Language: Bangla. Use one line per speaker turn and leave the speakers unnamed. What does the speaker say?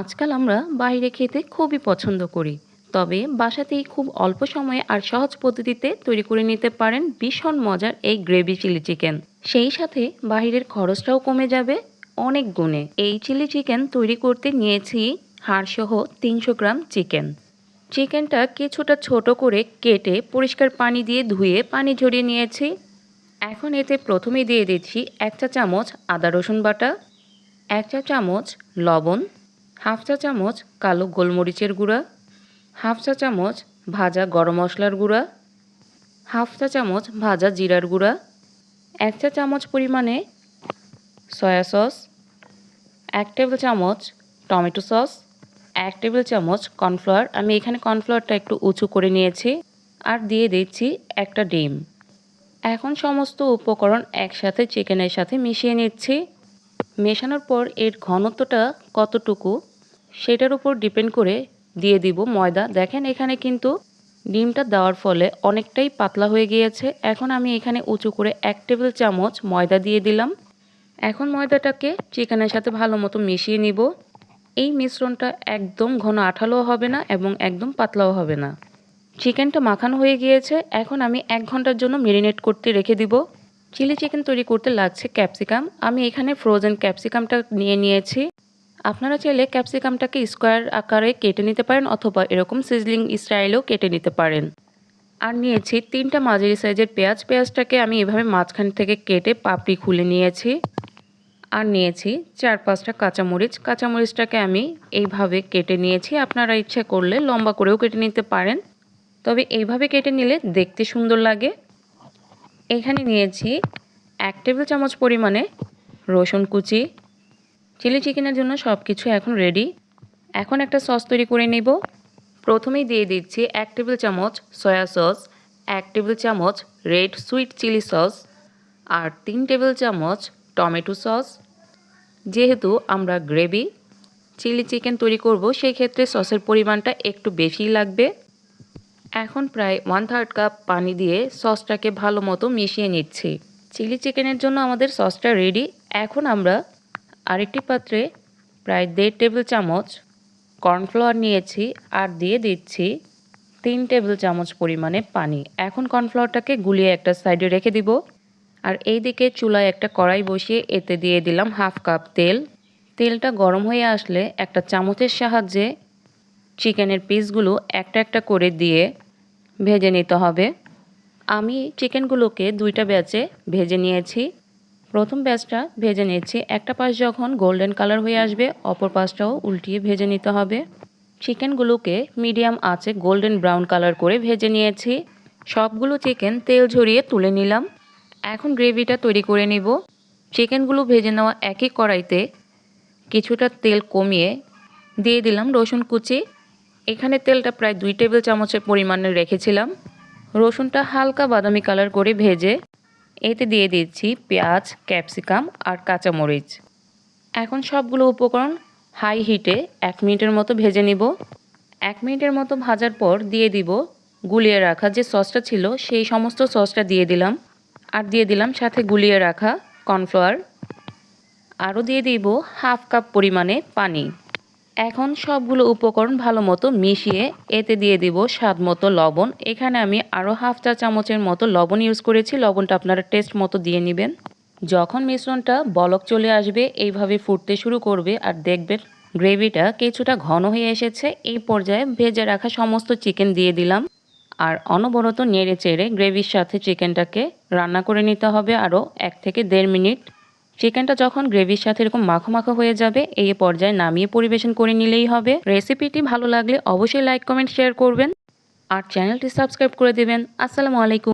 আজকাল আমরা বাইরে খেতে খুবই পছন্দ করি, তবে বাসাতেই খুব অল্প সময়ে আর সহজ পদ্ধতিতে তৈরি করে নিতে পারেন ভীষণ মজার এই গ্রেভি চিলি চিকেন। সেই সাথে বাইরের খরচটাও কমে যাবে অনেক গুণে। এই চিলি চিকেন তৈরি করতে নিয়েছি হাড়সহ 300 গ্রাম চিকেন। চিকেনটা কিছুটা ছোট করে কেটে পরিষ্কার পানি দিয়ে ধুয়ে পানি ঝরিয়ে নিয়েছি। এখন এতে প্রথমেই দিয়ে দিচ্ছি 1 চা চামচ আদা রসুন বাটা, 1 চা চামচ লবণ, হাফ চা চামচ কালো গোলমরিচের গুঁড়া, হাফ চা চামচ ভাজা গরম মশলার গুঁড়া, হাফ চা চামচ ভাজা জিরার গুঁড়া, 1 চা চামচ পরিমাণে সয়া সস, 1 টেবিল চামচ টমেটো সস, 1 টেবিল চামচ কর্নফ্লাওয়ার। আমি এখানে কর্নফ্লাওয়ারটা একটু উঁচু করে নিয়েছি। আর দিয়ে দিচ্ছি একটা ডিম। এখন সমস্ত উপকরণ একসাথে চিকেনের সাথে মিশিয়ে নিচ্ছি। মেশানোর পর এর ঘনত্বটা কতটুকু সেটার উপর ডিপেন্ড করে দিয়ে দিব ময়দা। দেখেন এখানে কিন্তু ডিমটা দেওয়ার ফলে অনেকটাই পাতলা হয়ে গিয়েছে। এখন আমি এখানে উঁচু করে 1 টেবিল চামচ ময়দা দিয়ে দিলাম। এখন ময়দাটাকে চিকেনের সাথে ভালো মতো মিশিয়ে নিব। এই মিশ্রণটা একদম ঘন আঠালোও হবে না এবং একদম পাতলাও হবে না। চিকেনটা মাখানো হয়ে গিয়েছে। এখন আমি 1 ঘন্টার জন্য মেরিনেট করতে রেখে দিব। চিলি চিকেন তৈরি করতে লাগছে ক্যাপসিকাম। আমি এখানে ফ্রোজেন ক্যাপসিকামটা নিয়েছি। আপনারা চাইলে ক্যাপসিকামটাকে স্কোয়ার আকারে কেটে নিতে পারেন অথবা এরকম সিজলিং স্টাইলেও কেটে নিতে পারেন। আর নিয়েছি 3টা মাঝারি সাইজের পেঁয়াজ। পেঁয়াজটাকে আমি এভাবে মাঝখান থেকে কেটে পাপড়ি খুলে নিয়েছি। আর নিয়েছি 4-5টা কাঁচামরিচ। কাঁচামরিচটাকে আমি এইভাবে কেটে নিয়েছি। আপনারা ইচ্ছা করলে লম্বা করেও কেটে নিতে পারেন, তবে এইভাবে কেটে নিলে দেখতে সুন্দর লাগে। এখানে নিয়েছি 1 টেবিল চামচ পরিমাণে রসুন কুচি। চিলি চিকেনের জন্য সব কিছু এখন রেডি। এখন একটা সস তৈরি করে নেব। প্রথমেই দিয়ে দিচ্ছি 1 টেবিল চামচ সয়া সস, 1 টেবিল চামচ রেড সুইট চিলি সস আর 3 টেবিল চামচ টমেটো সস। যেহেতু আমরা গ্রেভি চিলি চিকেন তৈরি করব, সেই ক্ষেত্রে সসের পরিমাণটা একটু বেশিই লাগবে। এখন প্রায় 1/3 কাপ পানি দিয়ে সসটাকে ভালো মতো মিশিয়ে নিচ্ছি। চিলি চিকেনের জন্য আমাদের সসটা রেডি। এখন আমরা আরেকটি পাত্রে প্রায় 1.5 টেবিল চামচ কর্নফ্লাওয়ার নিয়েছি আর দিয়ে দিচ্ছি 3 টেবিল চামচ পরিমাণে পানি। এখন কর্নফ্লাওয়ারটাকে গুলিয়ে একটা সাইডে রেখে দিব। আর এই দিকে চুলায় একটা কড়াই বসিয়ে এতে দিয়ে দিলাম হাফ কাপ তেল। তেলটা গরম হয়ে আসলে একটা চামচের সাহায্যে চিকেনের পিসগুলো একটা একটা করে দিয়ে ভেজে নিতে হবে। আমি চিকেনগুলোকে 2টা ব্যাচে ভেজে নিয়েছি। প্রথম ব্যাচটা ভেজে নিচ্ছি। একটা পাশ যখন গোল্ডেন কালার হয়ে আসবে, অপর পাশটাও উল্টিয়ে ভেজে নিতে হবে। চিকেনগুলোকে মিডিয়াম আঁচে গোল্ডেন ব্রাউন কালার করে ভেজে নিয়েছি। সবগুলো চিকেন তেল ঝরিয়ে তুলে নিলাম। এখন গ্রেভিটা তৈরি করে নিব। চিকেনগুলো ভেজে নেওয়া একই কড়াইতে কিছুটা তেল কমিয়ে দিয়ে দিলাম রসুন কুচি। এখানে তেলটা প্রায় 2 টেবিল চামচের পরিমাণে রেখেছিলাম। রসুনটা হালকা বাদামি কালার করে ভেজে এতে দিয়ে দিচ্ছি পেঁয়াজ, ক্যাপসিকাম আর কাঁচামরিচ। এখন সবগুলো উপকরণ হাই হিটে 1 মিনিটের মতো ভেজে নিব। 1 মিনিটের মতো ভাজার পর দিয়ে দিব গুলিয়ে রাখা যে সসটা ছিল, সেই সমস্ত সসটা দিয়ে দিলাম। আর দিয়ে দিলাম সাথে গুলিয়ে রাখা কর্নফ্লাওয়ার। আরও দিয়ে দিব হাফ কাপ পরিমাণে পানি। এখন সবগুলো উপকরণ ভালো মতো মিশিয়ে এতে দিয়ে দিব স্বাদ মতো লবণ। এখানে আমি আরও হাফ চা চামচের মতো লবণ ইউজ করেছি। লবণটা আপনারা টেস্ট মতো দিয়ে নেবেন। যখন মিশ্রণটা বলক চলে আসবে, এইভাবে ফুটতে শুরু করবে আর দেখবেন গ্রেভিটা কিছুটা ঘন হয়ে এসেছে, এই পর্যায়ে ভেজে রাখা সমস্ত চিকেন দিয়ে দিলাম। আর অনবরত নেড়ে চেড়ে গ্রেভির সাথে চিকেনটাকে রান্না করে নিতে হবে আরও 1 থেকে 1.5 মিনিট। চিকেনটা যখন গ্রেভির সাথে এরকম মাখো মাখো হয়ে যাবে, এই পর্যায়ে নামিয়ে পরিবেশন করে নিলেই হবে। রেসিপিটি ভালো লাগলে অবশ্যই লাইক, কমেন্ট, শেয়ার করবেন আর চ্যানেলটি সাবস্ক্রাইব করে দেবেন। আসসালামু আলাইকুম।